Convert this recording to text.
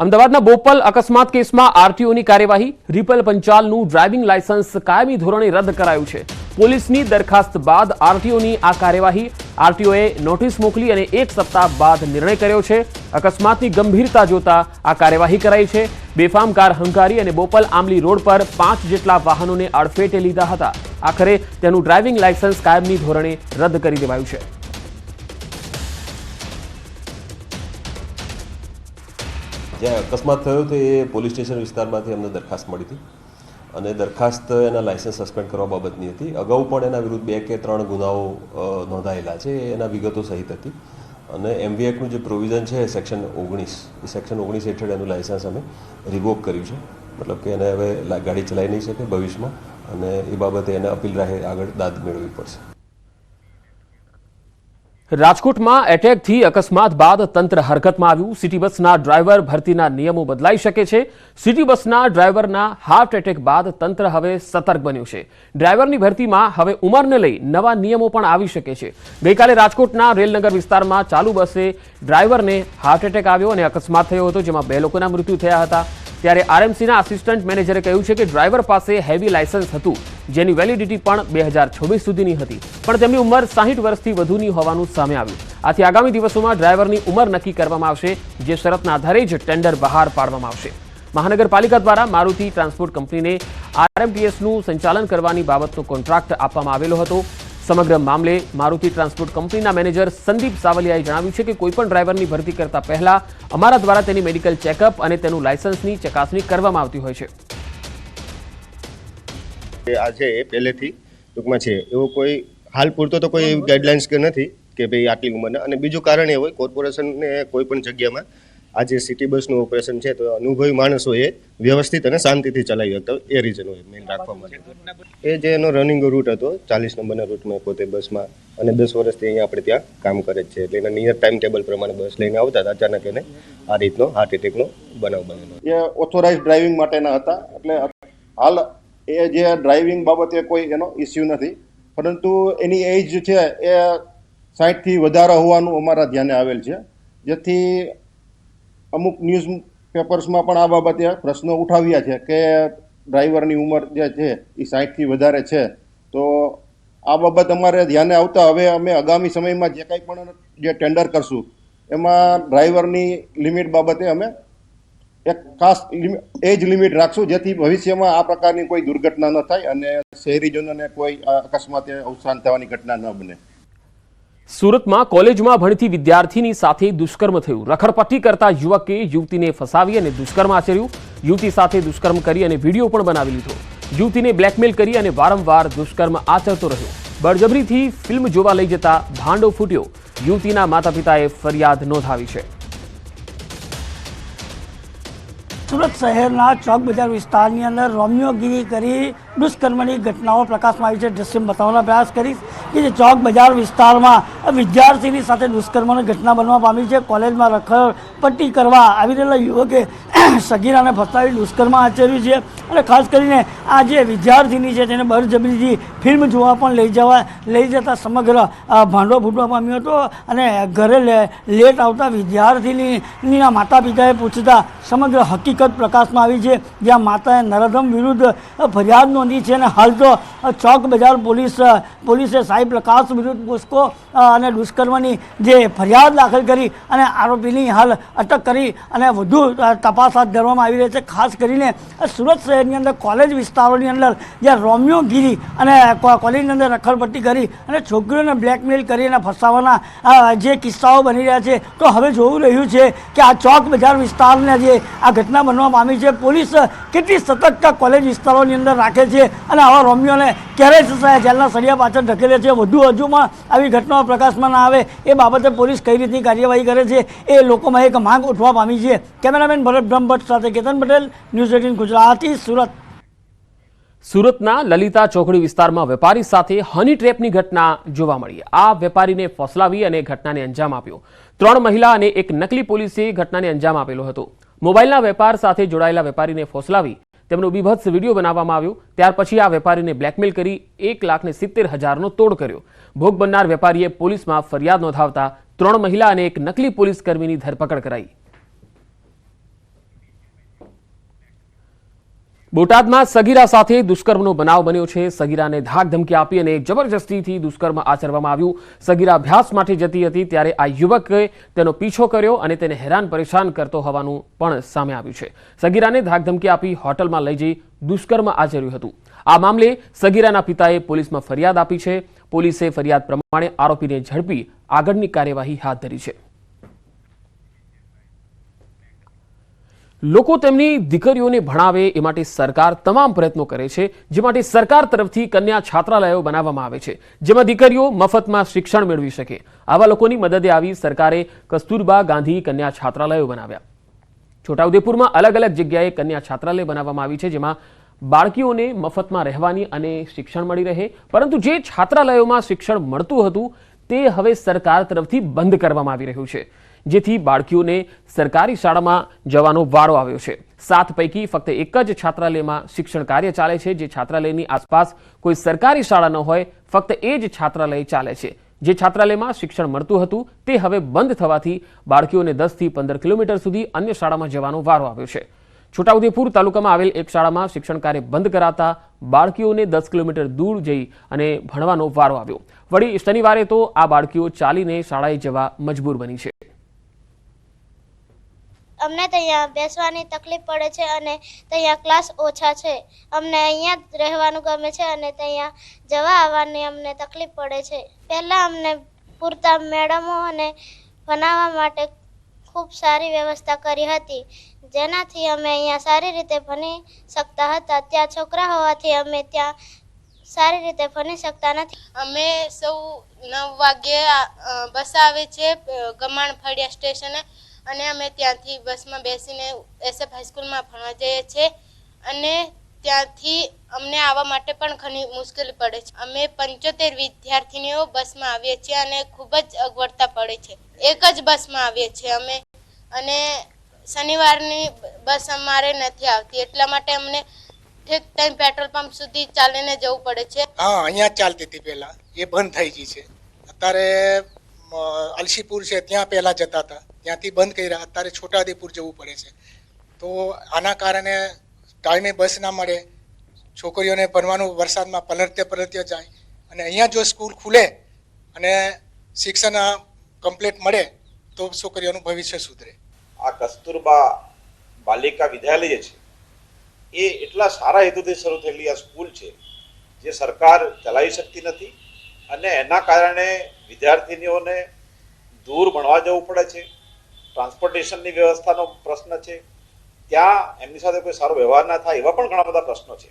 અમદાવાદના બોપલ અકસ્માત કેસમાં આરટીઓની કાર્યવાહી રિપલ પંચાલનું ડ્રાઇવિંગ લાયસન્સ કાયમી ધોરણે રદ કરાયું છે। પોલીસની દરખાસ્ત બાદ આરટીઓની આ કાર્યવાહી આરટીઓએ નોટિસ મોકલી અને 1 સપ્તાહ બાદ નિર્ણય કર્યો છે। અકસ્માતની ગંભીરતા જોતા આ કાર્યવાહી કરાઈ છે। બેફામ કાર હંકારી અને બોપલ આમલી રોડ પર 5 જેટલા વાહનોને અડફેટે લીધા હતા। આખરે તેનું ડ્રાઇવિંગ લાયસન્સ કાયમી ધોરણે રદ કરી દેવાયું છે। જ્યાં અકસ્માત થયો હતો એ પોલીસ સ્ટેશન વિસ્તારમાંથી અમને દરખાસ્ત મળી હતી અને દરખાસ્ત એના લાયસન્સ સસ્પેન્ડ કરવા બાબતની હતી। અગાઉ પણ એના વિરુદ્ધ 2 કે 3 ગુનાઓ નોંધાયેલા છે, એના વિગતો સહિત હતી અને એમવી એક્ટનું જે પ્રોવિઝન છે સેક્શન 19 એ સેક્શન 19 હેઠળ એનું લાયસન્સ અમે રિવોક કર્યું છે। મતલબ કે એને હવે ગાડી ચલાવી નહીં શકે ભવિષ્યમાં અને એ બાબતે એને અપીલ રાહે આગળ દાદ મેળવવી પડશે। રાજકોટમાં એટેકથી અકસ્માત બાદ તંત્ર હરકતમાં આવ્યું। સિટી બસના ડ્રાઈવર ભરતીના નિયમો બદલાઈ શકે છે। સિટી બસના ડ્રાઈવરના હાર્ટ એટેક બાદ તંત્ર હવે સતર્ક બન્યું છે। ડ્રાઈવરની ભરતીમાં હવે ઉંમરને લઈ નવા નિયમો પણ આવી શકે છે। ગઈકાલે રાજકોટના રેલનગર વિસ્તારમાં ચાલુ બસે ડ્રાઈવરને હાર્ટ એટેક આવ્યો અને અકસ્માત થયો હતો, જેમાં 2 લોકોના મૃત્યુ થયા હતા। ત્યારે આરએમસીના આસિસ્ટન્ટ મેનેજરે કહ્યું છે કે ડ્રાઈવર પાસે હેવી લાયસન્સ હતું, જેની વેલિડિટી પણ 2026 સુધીની હતી, પણ તેમની ઉંમર 60 વર્ષથી વધુની હોવાનું સામે આવ્યું। આથી આગામી દિવસોમાં ડ્રાઈવરની ઉંમર નક્કી કરવામાં આવશે, જે શરતના આધારે જ ટેન્ડર બહાર પાડવામાં આવશે। મહાનગરપાલિકા દ્વારા મારુતિ ટ્રાન્સપોર્ટ કંપનીને આરએમટીએસનું સંચાલન કરવાની બાબતનો કોન્ટ્રાક્ટ આપવામાં આવેલો હતો। સમગ્ર મામલે મારુતિ ટ્રાન્સપોર્ટ કંપનીના મેનેજર સંદીપ સાવલિયાએ જણાવ્યું છે કે કોઈપણ ડ્રાઈવરની ભરતી કરતા પહેલા અમારા દ્વારા તેની મેડિકલ ચેકઅપ અને તેનું લાયસન્સની ચકાસણી કરવામાં આવતી હોય છે। આ છે એ પહેલેથી ટૂંકમાં છે એવો કોઈ હાલ પૂરતો તો કોઈ ગાઈડલાઇન્સ કે નથી કે ભાઈ આટલી ઉંમરના, અને બીજું કારણ એ હોય કોર્પોરેશનને કોઈ પણ જગ્યામાં આ જે સિટી બસનું ઓપરેશન છે તો અનુભવી માણસો એ વ્યવસ્થિત અને શાંતિથી ચલાવી શકતા હોય, એ રીઝન હોય મેઇન રાખવા માટે। એ જે એનો રનિંગ રૂટ હતો 40 નંબરના રૂટમાં પોતે બસમાં અને 10 વર્ષથી અહીંયા આપણે ત્યાં કામ કરે છે, એટલે એના નિયર ટાઈમ ટેબલ પ્રમાણે બસ લઈને આવતા હતા। અચાનક એને આ રીતનો હાર્ટ એટેકનો બનાવ બનેલો। એ ઓથોરાઇઝ ડ્રાઇવિંગ માટેના હતા, એટલે હાલ એ જે ડ્રાઇવિંગ બાબતે કોઈ એનો ઇસ્યુ નથી, પરંતુ એની એજ છે એ 60 થી વધારે હોવાનું અમારા ધ્યાને આવેલ છે, જેથી અમુક ન્યૂઝ પેપર્સમાં પણ આ બાબતે પ્રશ્નો ઉઠાવ્યા છે કે ડ્રાઈવરની ઉંમર જે છે એ 60 થી વધારે છે। તો આ બાબત અમારે ધ્યાને આવતા હવે અમે આગામી સમયમાં જે કંઈ પણ જે ટેન્ડર કરશું એમાં ડ્રાઈવરની લિમિટ બાબતે અમે એક ખાસ એજ લિમિટ રાખશું, જેથી ભવિષ્યમાં આ પ્રકારની કોઈ દુર્ઘટના ન થાય અને શહેરીજનોને કોઈ અકસ્માતે અવસાન થવાની ઘટના ન બને। સુરતમાં કોલેજમાં ભણતી વિદ્યાર્થીની સાથે દુષ્કર્મ થયું। રખડપટ્ટી કરતા યુવકે યુવતીને ફસાવી અને દુષ્કર્મ આચર્યું। યુવતી સાથે દુષ્કર્મ કરી અને વિડીયો પણ બનાવી લીધો। યુવતીને બ્લેકમેલ કરી અને વારંવાર દુષ્કર્મ આચરતો રહ્યો। બળજબરીથી ફિલ્મ જોવા લઈ જતા ભાંડો ફૂટ્યો। યુવતીના માતા પિતાએ ફરિયાદ નોંધાવી છે। સુરત શહેરના ચોક બજાર વિસ્તારની અંદર રોમિયોગીરી કરી દુષ્કર્મની ઘટનાઓ પ્રકાશમાં આવી છે। દ્રશ્ય બતાવવાનો પ્રયાસ કરીશ કે જે ચોક બજાર વિસ્તારમાં વિદ્યાર્થીની સાથે દુષ્કર્મની ઘટના બનવા પામી છે। કોલેજમાં રખડપટ્ટી કરવા આવી રહેલા યુવકે સગીરાને ફસાવી દુષ્કર્મ આચર્યું છે અને ખાસ કરીને આ જે વિદ્યાર્થીની છે તેને બળજબરીથી ફિલ્મ જોવા પણ લઈ જતા સમગ્ર ભાંડો ફૂટવા પામ્યો હતો અને ઘરે લેટ આવતા વિદ્યાર્થીનીના માતા પિતાએ પૂછતા સમગ્ર હકીકત પ્રકાશમાં આવી છે, જ્યાં માતાએ નરાધમ વિરુદ્ધ ફરિયાદ નોંધી છે અને હાલ તો ચોક બજાર પોલીસે સાઈ પ્રકાશ વિરુદ્ધ પોસ્કો અને દુષ્કર્મની જે ફરિયાદ દાખલ કરી અને આરોપીની હાલ અટક કરી અને વધુ તપાસ હાથ ધરવામાં આવી રહી છે। ખાસ કરીને સુરત શહેરની અંદર કોલેજ વિસ્તારોની અંદર જ્યાં રોમિયોગીરી અને કોલેજની અંદર રખડપટ્ટી કરી અને છોકરીઓને બ્લેકમેલ કરી અને ફસાવાના જે કિસ્સાઓ બની રહ્યા છે, તો હવે જોવું રહ્યું છે કે આ ચોક બજાર વિસ્તારને જે આ ઘટના બનવા પામી છે, પોલીસ કેટલી સતર્કતા કોલેજ વિસ્તારોની અંદર રાખે છે અને આવા રોમિયોને ક્યારે જેલના સળિયા પાછળ ધકેલે છે। હજુમાં આવી ઘટનાઓ પ્રકાશમાં ના આવે એ બાબતે પોલીસ કઈ રીતની કાર્યવાહી કરે છે એ લોકોમાં એક માંગ ઉઠવા પામી છે। કેમેરામેન ભરત બ્રહ્મભટ્ટ સાથે કેતન પટેલ, ન્યૂઝ 18 ગુજરાતી, સુરત। સુરતના લલિતા ચોકડી વિસ્તારમાં વેપારી સાથે હની ટ્રેપની ઘટના જોવા મળી। આ વેપારીને ફોસલાવી અને ઘટનાને અંજામ આપ્યો। 3 મહિલા અને એક નકલી પોલીસે ઘટનાને અંજામ આપેલો હતો। મોબાઈલના વેપાર સાથે જોડાયેલા વેપારીને ફોસલાવી તેમનો બીભત્સ વિડીયો બનાવવામાં આવ્યો। ત્યાર પછી આ વેપારીને બ્લેકમેલ કરી 1,70,000નો તોડ કર્યો। ભોગ બનનાર વેપારીએ પોલીસમાં ફરિયાદ નોંધાવતા 3 મહિલા અને એક નકલી પોલીસ કર્મીની ધરપકડ કરાઈ। બોટાદમાં સગીરા સાથે દુષ્કર્મનો બનાવ બન્યો છે. સગીરાને ધાક ધમકી આપી અને જબરજસ્તીથી દુષ્કર્મ આચરવામાં આવ્યું. સગીરા અભ્યાસ માટે જતી હતી ત્યારે આ યુવકે તેનો પીછો કર્યો અને તેને હેરાન પરેશાન કરતો હોવાનું પણ સામે આવ્યું છે. સગીરાને ધાક ધમકી આપી હોટલમાં લઈ જઈ દુષ્કર્મ આચર્યું હતું. આ મામલે સગીરાના પિતાએ પોલીસમાં ફરિયાદ આપી છે. પોલીસે ફરિયાદ પ્રમાણે આરોપીને ઝડપી આગળની કાર્યવાહી હાથ ધરી છે. લોકો તેમની દીકરીઓને ભણાવે એ માટે સરકાર તમામ પ્રયત્નો કરે છે, જે માટે સરકાર તરફથી કન્યા છાત્રાલયો બનાવવામાં આવે છે, જેમાં દીકરીઓ મફતમાં શિક્ષણ મેળવી શકે. આવા લોકોની મદદે આવી સરકારે કસ્તુરબા ગાંધી કન્યા છાત્રાલયો બનાવ્યા. છોટાઉદેપુરમાં અલગ અલગ જગ્યાએ કન્યા છાત્રાલય બનાવવામાં આવી છે, જેમાં બાળકીઓને મફતમાં રહેવાની અને શિક્ષણ મળી રહે. પરંતુ જે છાત્રાલયોમાં શિક્ષણ મળતું હતું તે હવે સરકાર તરફથી બંધ કરવામાં આવી રહ્યું છે, જેથી બાળકીઓને સરકારી શાળામાં જવાનો વારો આવ્યો છે. 7 પૈકી ફક્ત એક જ છાત્રાલયમાં શિક્ષણ કાર્ય ચાલે છે. જે છાત્રાલયની આસપાસ કોઈ સરકારી શાળા ન હોય, ફક્ત એ જ છાત્રાલય ચાલે છે. જે છાત્રાલયમાં શિક્ષણ મળતું હતું તે હવે બંધ થવાથી બાળકીઓને 10 થી 15 કિલોમીટર સુધી અન્ય શાળામાં જવાનો વારો આવ્યો છે. છોટાઉદેપુર તાલુકામાં આવેલ એક શાળામાં શિક્ષણ કાર્ય બંધ કરાતા બાળકીઓને 10 કિલોમીટર દૂર જઈ અને ભણવાનો વારો આવ્યો. વળી શનિવારે તો આ બાળકીઓ ચાલીને શાળાએ જવા મજબૂર બની છે. અમને ત્યાં બેસવાની તકલીફ પડે છે અને ત્યાં ક્લાસ ઓછા છે. અમને અહીંયા જ રહેવાનું ગમે છે અને ત્યાં જવા આવવાની અમને તકલીફ પડે છે. પહેલાં અમને પૂરતા મેડમો અને ભણાવવા માટે ખૂબ સારી વ્યવસ્થા કરી હતી, જેનાથી અમે અહીંયા સારી રીતે ભણી શકતા હતા. ત્યાં છોકરા હોવાથી અમે ત્યાં સારી રીતે ભણી શકતા નથી. અમે સૌ 9 વાગ્યે બસ આવે છે ગમાણ ફળિયા સ્ટેશને, અને અમે ત્યાંથી બસમાં બેસીને SF હાઈસ્કૂલમાં ભણવા જઈએ છીએ. અને ત્યાંથી અમને આવવા માટે પણ ઘણી મુશ્કેલી પડે છે. અમે 75 વિદ્યાર્થીનીઓ બસમાં આવીએ છીએ અને ખૂબ જ અગવડતા પડે છે. એક જ બસમાં આવીએ છીએ અમે, અને શનિવારની બસ અમારે નથી આવતી, એટલા માટે અમને ઠેક ટાઈમ પેટ્રોલ પંપ સુધી ચાલીને જવું પડે છે. હા, અહીંયા ચાલતી હતી પહેલા, એ બંધ થઈ ગઈ છે. અત્યારે અલસીપુર છે ત્યાં પહેલા જતા હતા, ત્યાંથી બંધ કર્યા. અત્યારે છોટાઉદેપુર જવું પડે છે. તો આના કારણે ટાઈમે બસ ના મળે, છોકરીઓને ભણવાનું વરસાદમાં પલળતે જાય. અને અહીંયા જો સ્કૂલ ખુલે અને શિક્ષણ કમ્પ્લીટ મળે તો છોકરીઓનું ભવિષ્ય સુધરે. આ કસ્તુરબા બાલિકા વિદ્યાલય જે છે એ એટલા સારા હેતુથી શરૂ થયેલી આ સ્કૂલ છે જે સરકાર ચલાવી શકતી નથી, અને એના કારણે વિદ્યાર્થીનીઓને દૂર ભણવા જવું પડે છે. ટ્રાન્સપોર્ટેશનની વ્યવસ્થાનો પ્રશ્ન છે, ત્યાં એમની સાથે કોઈ સારો વ્યવહાર ના થાય, એવા પણ ઘણા બધા પ્રશ્નો છે.